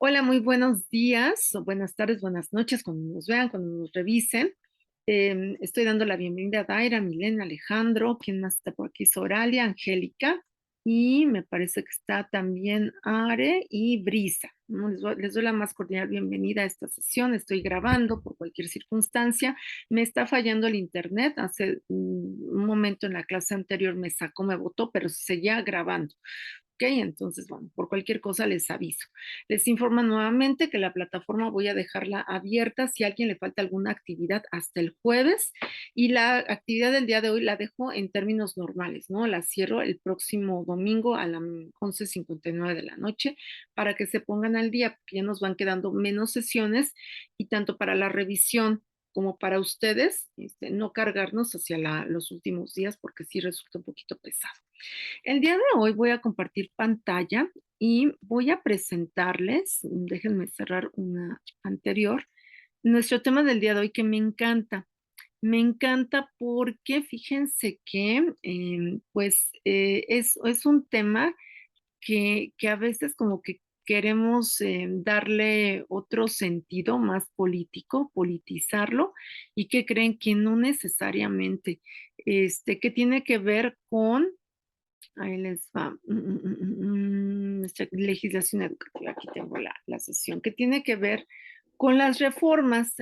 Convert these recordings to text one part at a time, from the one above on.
Hola, muy buenos días, o buenas tardes, buenas noches, cuando nos vean, cuando nos revisen. Estoy dando la bienvenida a Daira, Milena, Alejandro, ¿quién más está por aquí? Soralia, Angélica, y me parece que está también Are y Brisa, ¿no? Les doy la más cordial bienvenida a esta sesión. Estoy grabando por cualquier circunstancia. Me está fallando el internet. Hace un momento en la clase anterior me sacó, me botó, pero seguía grabando. ¿Ok? Entonces, bueno, por cualquier cosa les aviso. Les informo nuevamente que la plataforma voy a dejarla abierta si a alguien le falta alguna actividad hasta el jueves, y la actividad del día de hoy la dejo en términos normales, ¿no? La cierro el próximo domingo a las 11:59 de la noche para que se pongan al día, porque ya nos van quedando menos sesiones y tanto para la revisión como para ustedes, no cargarnos hacia los últimos días porque sí resulta un poquito pesado. El día de hoy voy a compartir pantalla y voy a presentarles, déjenme cerrar una anterior, nuestro tema del día de hoy que me encanta. Me encanta porque fíjense que es un tema que a veces como que queremos darle otro sentido más político, politizarlo, y que creen que no necesariamente, que tiene que ver con. Ahí les va. Nuestra legislación educativa. Aquí tengo la sesión que tiene que ver con las reformas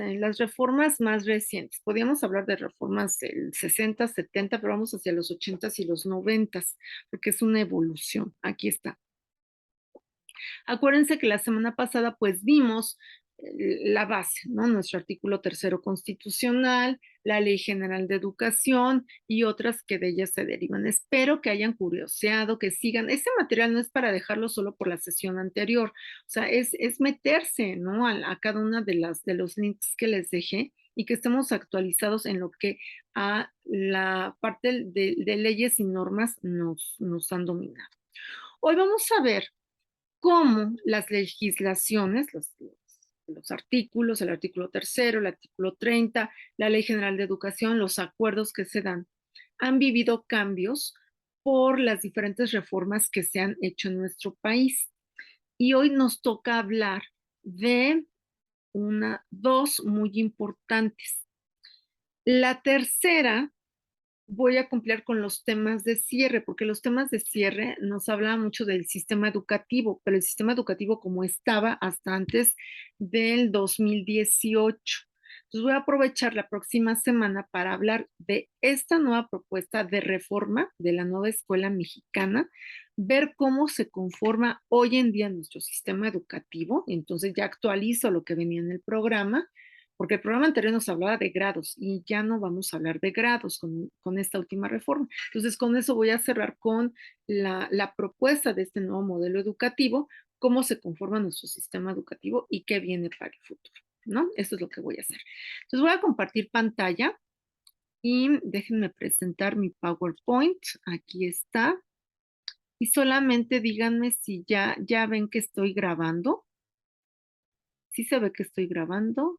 más recientes. Podríamos hablar de reformas del 60, 70, pero vamos hacia los 80 y los 90, porque es una evolución. Aquí está. Acuérdense que la semana pasada pues vimos la base, ¿no? Nuestro artículo tercero constitucional, la Ley General de Educación y otras que de ellas se derivan. Espero que hayan curioseado, que sigan. Ese material no es para dejarlo solo por la sesión anterior, o sea, es meterse, ¿no? A cada una de los links que les dejé y que estemos actualizados en lo que a la parte de leyes y normas nos han dominado. Hoy vamos a ver cómo las legislaciones, los artículos, el artículo tercero, el artículo 30, la Ley General de Educación, los acuerdos que se dan, han vivido cambios por las diferentes reformas que se han hecho en nuestro país. Y hoy nos toca hablar de dos muy importantes. La tercera, voy a cumplir con los temas de cierre, porque los temas de cierre nos habla mucho del sistema educativo, pero el sistema educativo como estaba hasta antes del 2018. Entonces voy a aprovechar la próxima semana para hablar de esta nueva propuesta de reforma de la nueva escuela mexicana, ver cómo se conforma hoy en día nuestro sistema educativo. Entonces ya actualizo lo que venía en el programa, porque el programa anterior nos hablaba de grados y ya no vamos a hablar de grados con esta última reforma. Entonces, con eso voy a cerrar con la propuesta de este nuevo modelo educativo, cómo se conforma nuestro sistema educativo y qué viene para el futuro, ¿no? Eso es lo que voy a hacer. Entonces, voy a compartir pantalla y déjenme presentar mi PowerPoint. Aquí está. Y solamente díganme si ya ven que estoy grabando. ¿Sí se ve que estoy grabando?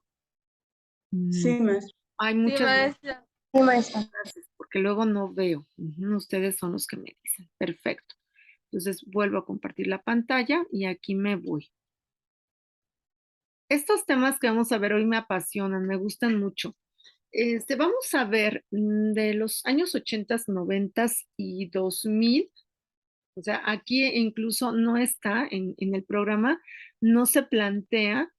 Mm, Sí, maestra. Hay Sí, muchas maestra. Sí, maestra. gracias, porque luego no veo. Ustedes son los que me dicen. Perfecto. Entonces vuelvo a compartir la pantalla y aquí me voy. Estos temas que vamos a ver hoy me apasionan, me gustan mucho. Vamos a ver de los años 80, 90 y 2000. O sea, aquí incluso no está en el programa, no se plantea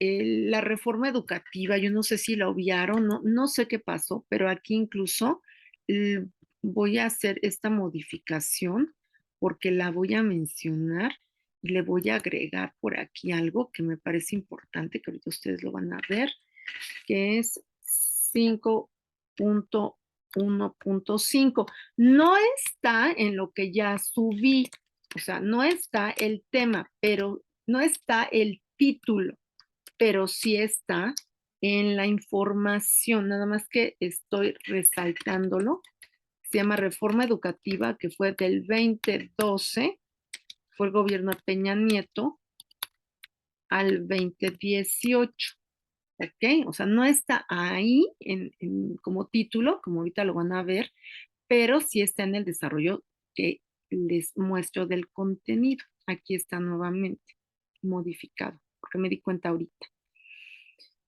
la reforma educativa. Yo no sé si la obviaron, no sé qué pasó, pero aquí incluso eh, voy a hacer esta modificación porque la voy a mencionar y le voy a agregar por aquí algo que me parece importante, que ahorita ustedes lo van a ver, que es 5.1.5. No está en lo que ya subí, o sea, no está el tema, pero no está el título, pero sí está en la información, nada más que estoy resaltándolo. Se llama Reforma Educativa, que fue del 2012, fue el gobierno de Peña Nieto, al 2018. ¿Ok? O sea, no está ahí como título, como ahorita lo van a ver, pero sí está en el desarrollo que les muestro del contenido. Aquí está nuevamente modificado. porque me di cuenta ahorita.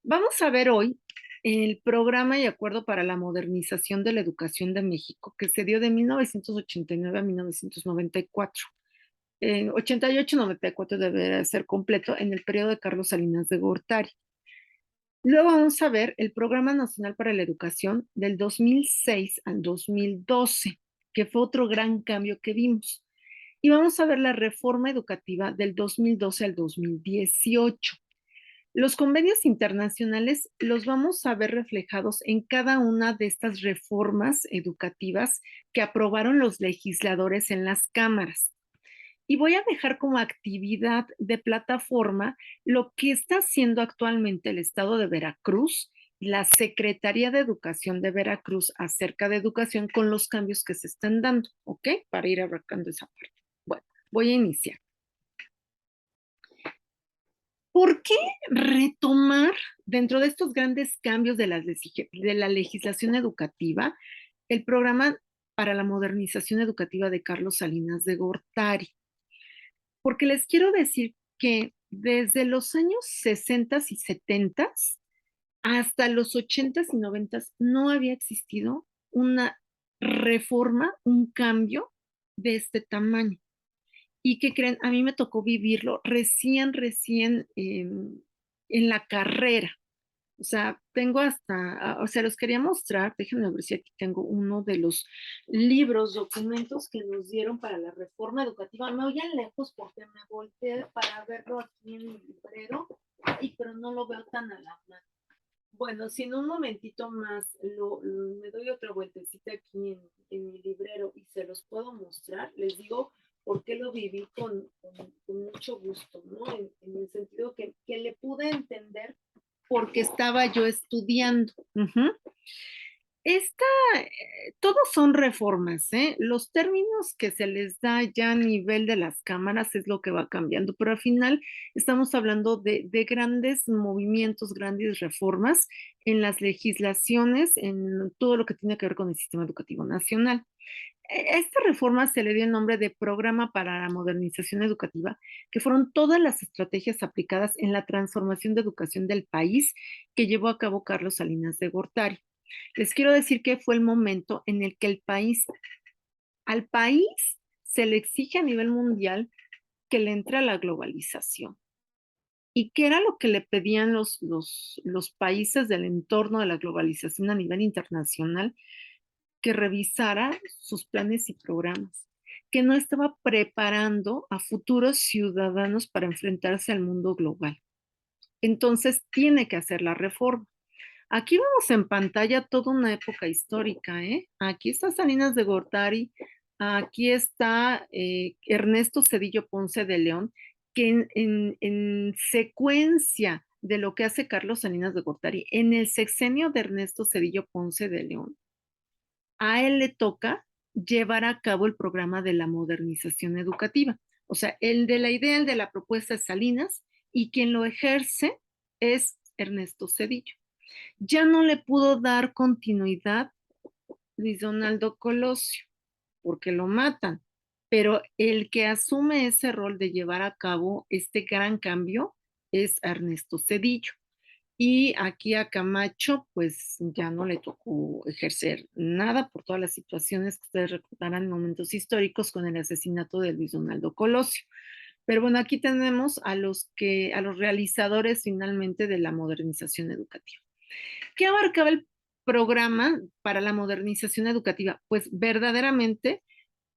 Vamos a ver hoy el programa y acuerdo para la modernización de la educación de México, que se dio de 1989 a 1994. 88-94 deberá ser completo en el periodo de Carlos Salinas de Gortari. Luego vamos a ver el Programa Nacional para la Educación del 2006 al 2012, que fue otro gran cambio que vimos. Y vamos a ver la reforma educativa del 2012 al 2018. Los convenios internacionales los vamos a ver reflejados en cada una de estas reformas educativas que aprobaron los legisladores en las cámaras. Y voy a dejar como actividad de plataforma lo que está haciendo actualmente el Estado de Veracruz y la Secretaría de Educación de Veracruz acerca de educación con los cambios que se están dando, ¿ok? Para ir abarcando esa parte. Bueno, voy a iniciar. ¿Por qué retomar dentro de estos grandes cambios de la legislación educativa el programa para la modernización educativa de Carlos Salinas de Gortari? Porque les quiero decir que desde los años 60 y 70 hasta los 80 y 90 no había existido una reforma, un cambio de este tamaño. ¿Y qué creen? A mí me tocó vivirlo recién en la carrera. O sea, tengo hasta, o sea, los quería mostrar, déjenme ver si aquí tengo uno de los libros, documentos que nos dieron para la reforma educativa. Me oyen lejos porque me volteé para verlo aquí en mi librero, pero no lo veo tan a la mano. Bueno, si en un momentito más me doy otra vueltecita aquí en mi librero y se los puedo mostrar, les digo por qué lo viví con mucho gusto, ¿no? En el sentido que le pude entender porque estaba yo estudiando. Esta, todos son reformas, ¿eh? Los términos que se les da ya a nivel de las cámaras es lo que va cambiando, pero al final estamos hablando de grandes movimientos, grandes reformas en las legislaciones, en todo lo que tiene que ver con el sistema educativo nacional. Esta reforma se le dio el nombre de Programa para la Modernización Educativa, que fueron todas las estrategias aplicadas en la transformación de educación del país que llevó a cabo Carlos Salinas de Gortari. Les quiero decir que fue el momento en el que al país se le exige a nivel mundial que le entre a la globalización. ¿Y qué era lo que le pedían los países del entorno de la globalización a nivel internacional? Que revisara sus planes y programas, que no estaba preparando a futuros ciudadanos para enfrentarse al mundo global. Entonces tiene que hacer la reforma. Aquí vemos en pantalla toda una época histórica, ¿eh? Aquí está Salinas de Gortari, aquí está Ernesto Zedillo Ponce de León, que en secuencia de lo que hace Carlos Salinas de Gortari, en el sexenio de Ernesto Zedillo Ponce de León, a él le toca llevar a cabo el programa de la modernización educativa. O sea, el de la idea, el de la propuesta es Salinas y quien lo ejerce es Ernesto Zedillo. Ya no le pudo dar continuidad Luis Donaldo Colosio porque lo matan, pero el que asume ese rol de llevar a cabo este gran cambio es Ernesto Zedillo. Y aquí a Camacho, pues ya no le tocó ejercer nada por todas las situaciones que ustedes recordarán en momentos históricos con el asesinato de Luis Donaldo Colosio. Pero bueno, aquí tenemos a los realizadores finalmente de la modernización educativa. ¿Qué abarcaba el programa para la modernización educativa? Pues verdaderamente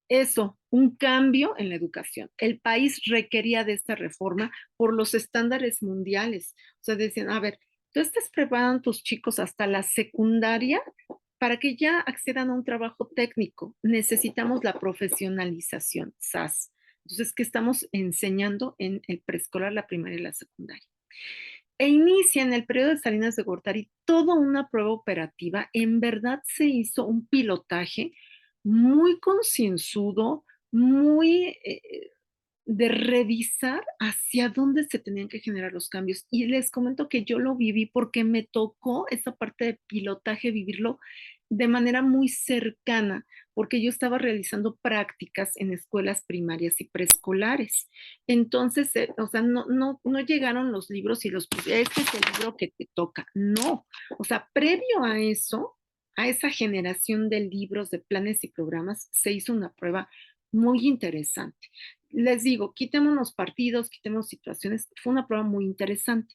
eso, un cambio en la educación. El país requería de esta reforma por los estándares mundiales. O sea, decían, a ver, tú estás preparando a tus chicos hasta la secundaria para que ya accedan a un trabajo técnico. Necesitamos la profesionalización, SAS. Entonces, ¿qué estamos enseñando en el preescolar, la primaria y la secundaria? E inicia en el periodo de Salinas de Gortari toda una prueba operativa. En verdad se hizo un pilotaje muy concienzudo, muy de revisar hacia dónde se tenían que generar los cambios. Y les comento que yo lo viví porque me tocó esa parte de pilotaje, vivirlo de manera muy cercana, porque yo estaba realizando prácticas en escuelas primarias y preescolares. Entonces, o sea, no llegaron los libros y los puse, este es el libro que te toca. No, o sea, previo a eso, a esa generación de libros, de planes y programas, se hizo una prueba muy interesante. Les digo, quitemos partidos, quitemos situaciones, fue una prueba muy interesante.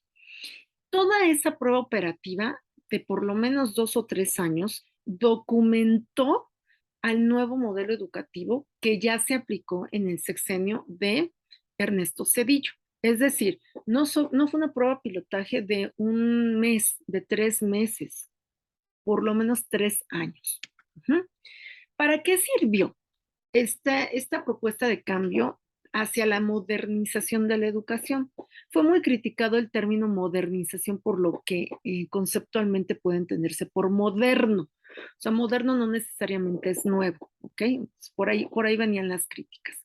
Toda esa prueba operativa de por lo menos 2 o 3 años documentó al nuevo modelo educativo que ya se aplicó en el sexenio de Ernesto Zedillo. Es decir, no fue una prueba pilotaje de un mes, de 3 meses, por lo menos 3 años. Uh-huh. ¿Para qué sirvió esta propuesta de cambio hacia la modernización de la educación? Fue muy criticado el término modernización por lo que conceptualmente puede entenderse por moderno. O sea, moderno no necesariamente es nuevo, ¿ok? Por ahí venían las críticas.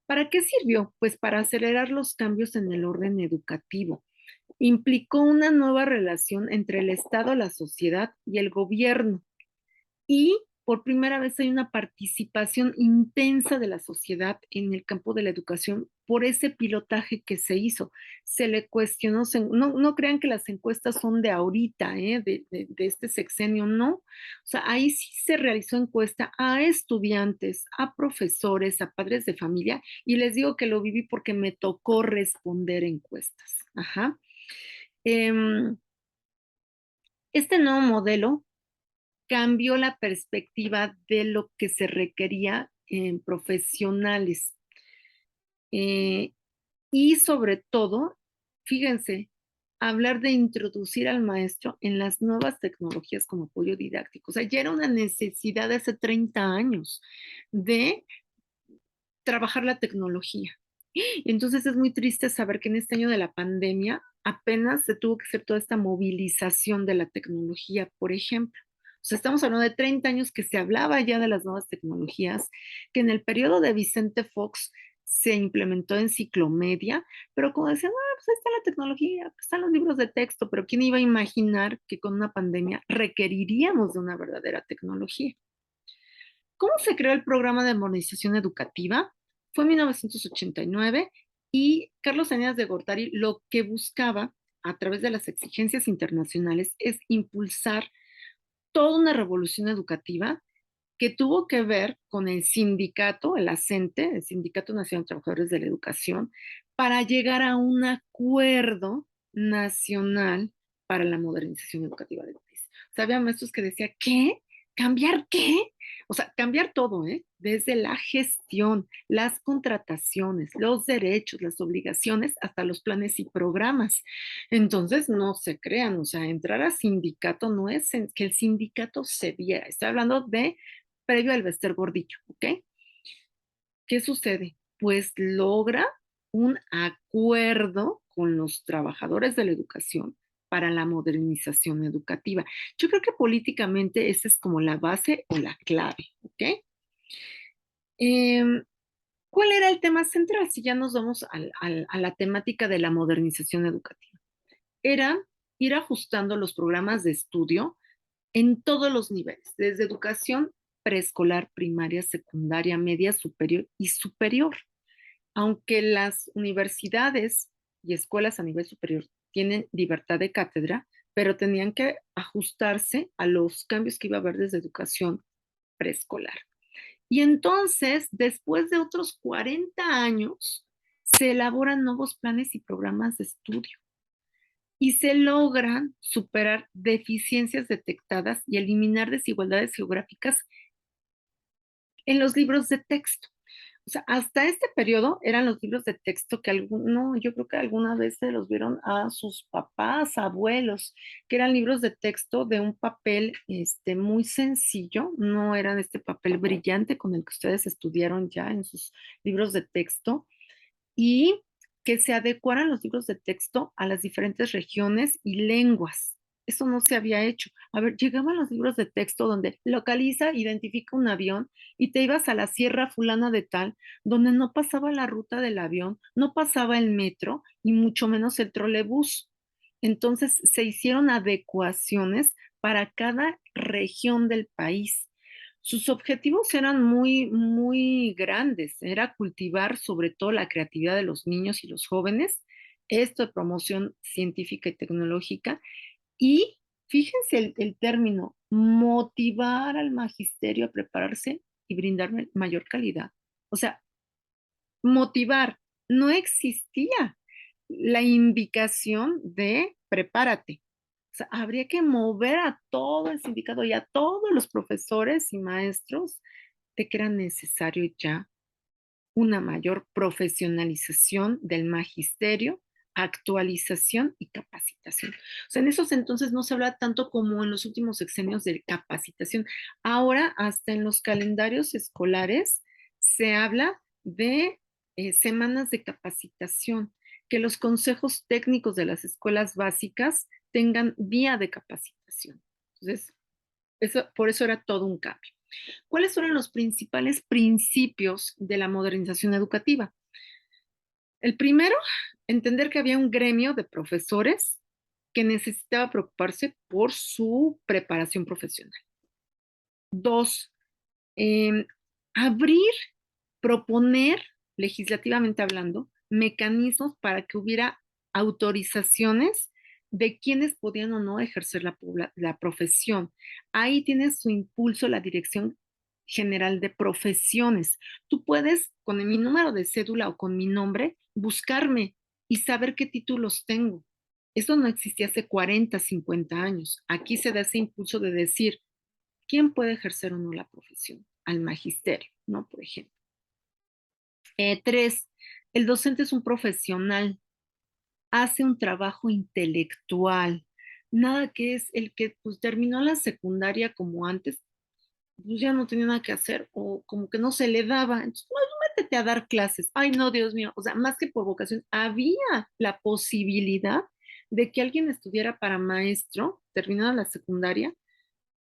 ¿Para qué sirvió? Pues para acelerar los cambios en el orden educativo. Implicó una nueva relación entre el Estado, la sociedad y el gobierno. Y por primera vez hay una participación intensa de la sociedad en el campo de la educación por ese pilotaje que se hizo. Se le cuestionó, no crean que las encuestas son de ahorita, de este sexenio, no. O sea, ahí sí se realizó encuesta a estudiantes, a profesores, a padres de familia, y les digo que lo viví porque me tocó responder encuestas. Ajá. Este nuevo modelo cambió la perspectiva de lo que se requería en profesionales. Y sobre todo, fíjense, hablar de introducir al maestro en las nuevas tecnologías como apoyo didáctico. O sea, ya era una necesidad de hace 30 años de trabajar la tecnología. Y entonces es muy triste saber que en este año de la pandemia apenas se tuvo que hacer toda esta movilización de la tecnología, por ejemplo. O sea, estamos hablando de 30 años que se hablaba ya de las nuevas tecnologías, que en el periodo de Vicente Fox se implementó en ciclomedia, pero como decían, ah, pues ahí está la tecnología, pues están los libros de texto, pero ¿quién iba a imaginar que con una pandemia requeriríamos de una verdadera tecnología? ¿Cómo se creó el programa de modernización educativa? Fue en 1989 y Carlos Salinas de Gortari lo que buscaba a través de las exigencias internacionales es impulsar toda una revolución educativa que tuvo que ver con el sindicato, el ACENTE, el Sindicato Nacional de Trabajadores de la Educación, para llegar a un acuerdo nacional para la modernización educativa del país. O sea, había maestros que decían, ¿qué? ¿Cambiar qué? O sea, cambiar todo, ¿eh? Desde la gestión, las contrataciones, los derechos, las obligaciones, hasta los planes y programas. Entonces, no se crean, o sea, entrar a sindicato no es que el sindicato se viera. Estoy hablando de previo al Bester Gordillo, ¿ok? ¿Qué sucede? Pues logra un acuerdo con los trabajadores de la educación para la modernización educativa. Yo creo que políticamente esa es como la base o la clave, ¿ok? Eh, ¿Cuál era el tema central? Si ya nos vamos a la temática de la modernización educativa. Era ir ajustando los programas de estudio en todos los niveles, desde educación preescolar, primaria, secundaria, media, superior y superior. Aunque las universidades y escuelas a nivel superior tienen libertad de cátedra, pero tenían que ajustarse a los cambios que iba a haber desde educación preescolar. Y entonces, después de otros 40 años, se elaboran nuevos planes y programas de estudio y se logran superar deficiencias detectadas y eliminar desigualdades geográficas en los libros de texto. O sea, hasta este periodo eran los libros de texto que yo creo que alguna vez se los vieron a sus papás, abuelos, que eran libros de texto de un papel muy sencillo, no eran este papel brillante con el que ustedes estudiaron ya en sus libros de texto, y que se adecuaran los libros de texto a las diferentes regiones y lenguas. Eso no se había hecho. A ver, llegaban los libros de texto donde localiza, identifica un avión y te ibas a la sierra fulana de tal, donde no pasaba la ruta del avión, no pasaba el metro y mucho menos el trolebús. Entonces se hicieron adecuaciones para cada región del país. Sus objetivos eran muy, muy grandes. Era cultivar sobre todo la creatividad de los niños y los jóvenes, esto de promoción científica y tecnológica, y fíjense el término, motivar al magisterio a prepararse y brindarme mayor calidad. O sea, motivar, no existía la indicación de prepárate. O sea, habría que mover a todo el sindicato y a todos los profesores y maestros de que era necesario ya una mayor profesionalización del magisterio, actualización y capacitación. O sea, en esos entonces no se habla tanto como en los últimos sexenios de capacitación. Ahora, hasta en los calendarios escolares se habla de semanas de capacitación, que los consejos técnicos de las escuelas básicas tengan vía de capacitación. Entonces, por eso era todo un cambio. ¿Cuáles fueron los principales principios de la modernización educativa? El primero, entender que había un gremio de profesores que necesitaba preocuparse por su preparación profesional. Dos, eh, abrir, proponer, legislativamente hablando, mecanismos para que hubiera autorizaciones de quienes podían o no ejercer la profesión. Ahí tiene su impulso la Dirección General de Profesiones. Tú puedes, con mi número de cédula o con mi nombre, buscarme y saber qué títulos tengo. Eso no existía hace 40, 50 años. Aquí se da ese impulso de decir, ¿quién puede ejercer o no la profesión? Al magisterio, ¿no? Por ejemplo. Tres, el docente es un profesional, hace un trabajo intelectual, nada que es el que pues, terminó la secundaria como antes, pues ya no tenía nada que hacer o como que no se le daba. Entonces, pues métete a dar clases. Ay, no, Dios mío. O sea, más que por vocación, había la posibilidad de que alguien estudiara para maestro, terminada la secundaria,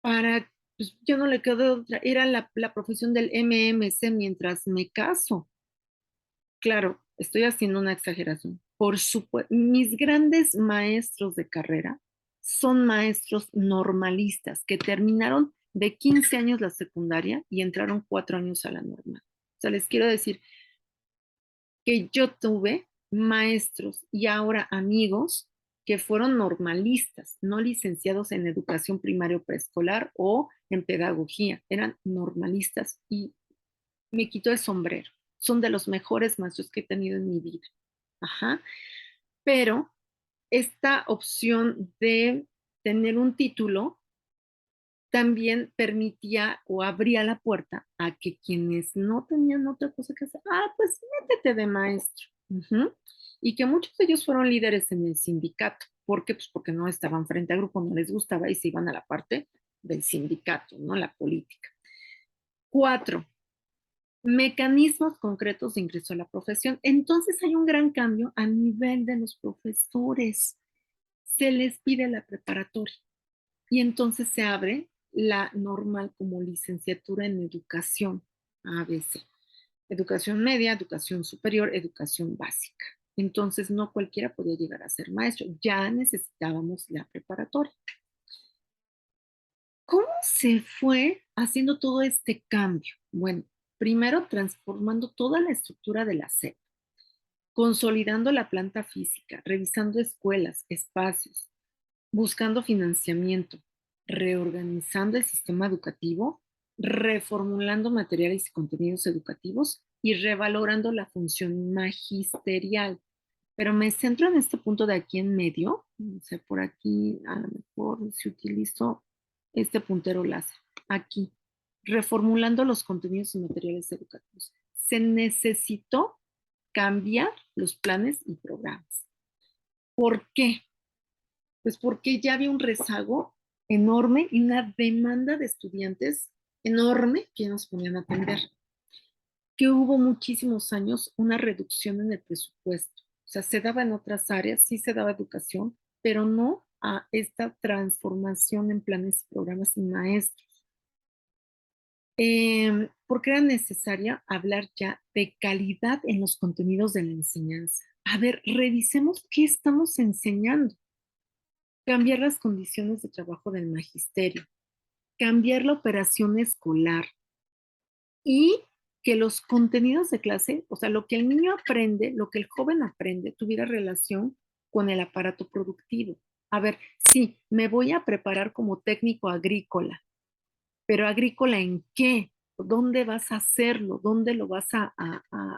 para, pues ya no le quedó otra, era la profesión del MMC mientras me caso. Claro, estoy haciendo una exageración. Por supuesto, mis grandes maestros de carrera son maestros normalistas que terminaron de 15 años la secundaria y entraron 4 años a la normal. O sea, les quiero decir que yo tuve maestros y ahora amigos que fueron normalistas, no licenciados en educación primaria o preescolar o en pedagogía, eran normalistas y me quitó el sombrero. Son de los mejores maestros que he tenido en mi vida. Ajá. Pero esta opción de tener un título también permitía o abría la puerta a que quienes no tenían otra cosa que hacer, pues métete de maestro. Ujú. Y que muchos de ellos fueron líderes en el sindicato. ¿Por qué? Pues porque no estaban frente a grupo, no les gustaba y se iban a la parte del sindicato, ¿no? La política. Cuatro, mecanismos concretos de ingreso a la profesión. Entonces hay un gran cambio a nivel de los profesores. Se les pide la preparatoria y entonces se abre la normal como licenciatura en educación, ABC. Educación media, educación superior, educación básica. Entonces no cualquiera podía llegar a ser maestro, ya necesitábamos la preparatoria. ¿Cómo se fue haciendo todo este cambio? Bueno, primero transformando toda la estructura de la SEP, consolidando la planta física, revisando escuelas, espacios, buscando financiamiento, reorganizando el sistema educativo, reformulando materiales y contenidos educativos y revalorando la función magisterial. Pero me centro en este punto de aquí en medio, o sea, por aquí a lo mejor si utilizo este puntero láser, aquí, reformulando los contenidos y materiales educativos. Se necesitó cambiar los planes y programas. ¿Por qué? Pues porque ya había un rezago enorme y una demanda de estudiantes enorme que nos ponían a atender. Que hubo muchísimos años una reducción en el presupuesto. O sea, se daba en otras áreas, sí se daba educación, pero no a esta transformación en planes y programas y maestros. Porque era necesaria hablar ya de calidad en los contenidos de la enseñanza. A ver, revisemos qué estamos enseñando. Cambiar las condiciones de trabajo del magisterio. cambiar la operación escolar y que los contenidos de clase, o sea, lo que el niño aprende, lo que el joven aprende, tuviera relación con el aparato productivo. A ver, sí, me voy a preparar como técnico agrícola, pero agrícola ¿en qué? ¿Dónde vas a hacerlo? ¿Dónde lo vas a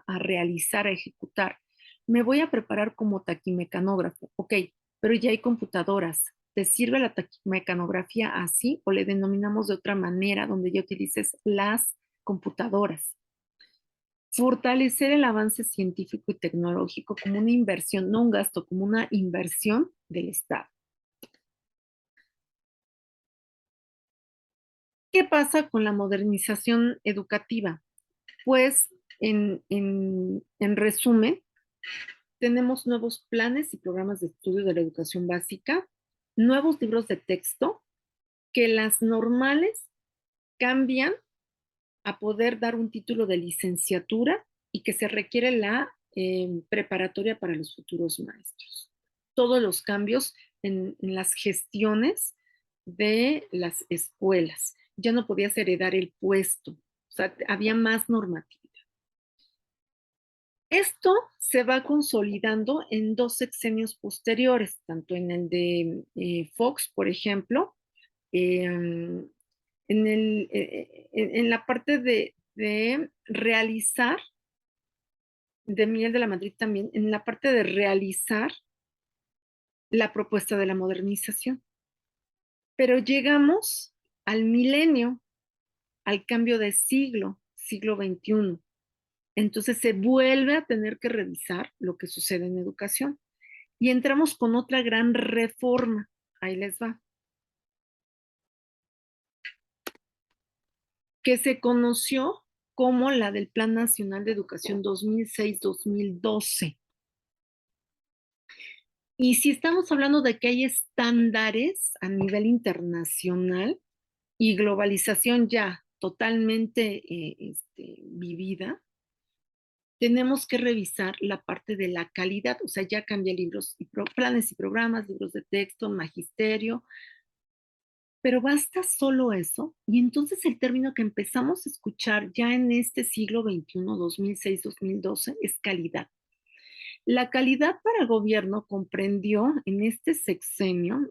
realizar, a ejecutar? Me voy a preparar como taquimecanógrafo, ok, pero ya hay computadoras. ¿Te sirve la taquimecanografía así o le denominamos de otra manera donde ya utilices las computadoras? Fortalecer el avance científico y tecnológico como una inversión, no un gasto, como una inversión del Estado. ¿Qué pasa con la modernización educativa? Pues, en resumen, tenemos nuevos planes y programas de estudio de la educación básica, nuevos libros de texto, que las normales cambian a poder dar un título de licenciatura y que se requiere la preparatoria para los futuros maestros. Todos los cambios en las gestiones de las escuelas. Ya no podías heredar el puesto, o sea, había más normativa. Esto se va consolidando en dos sexenios posteriores, tanto en el de Fox, por ejemplo, en, en la parte de realizar, de Miguel de la Madrid también, en la parte de realizar la propuesta de la modernización. Pero llegamos al milenio, al cambio de siglo, siglo XXI. Entonces se vuelve a tener que revisar lo que sucede en educación. Y entramos con otra gran reforma. Ahí les va. Que se conoció como la del Plan Nacional de Educación 2006-2012. Y si estamos hablando de que hay estándares a nivel internacional y globalización ya totalmente vivida, tenemos que revisar la parte de la calidad, o sea, ya cambia libros, y planes y programas, libros de texto, magisterio, pero basta solo eso, y entonces el término que empezamos a escuchar ya en este siglo XXI, 2006-2012, es calidad. La calidad para el gobierno comprendió en este sexenio,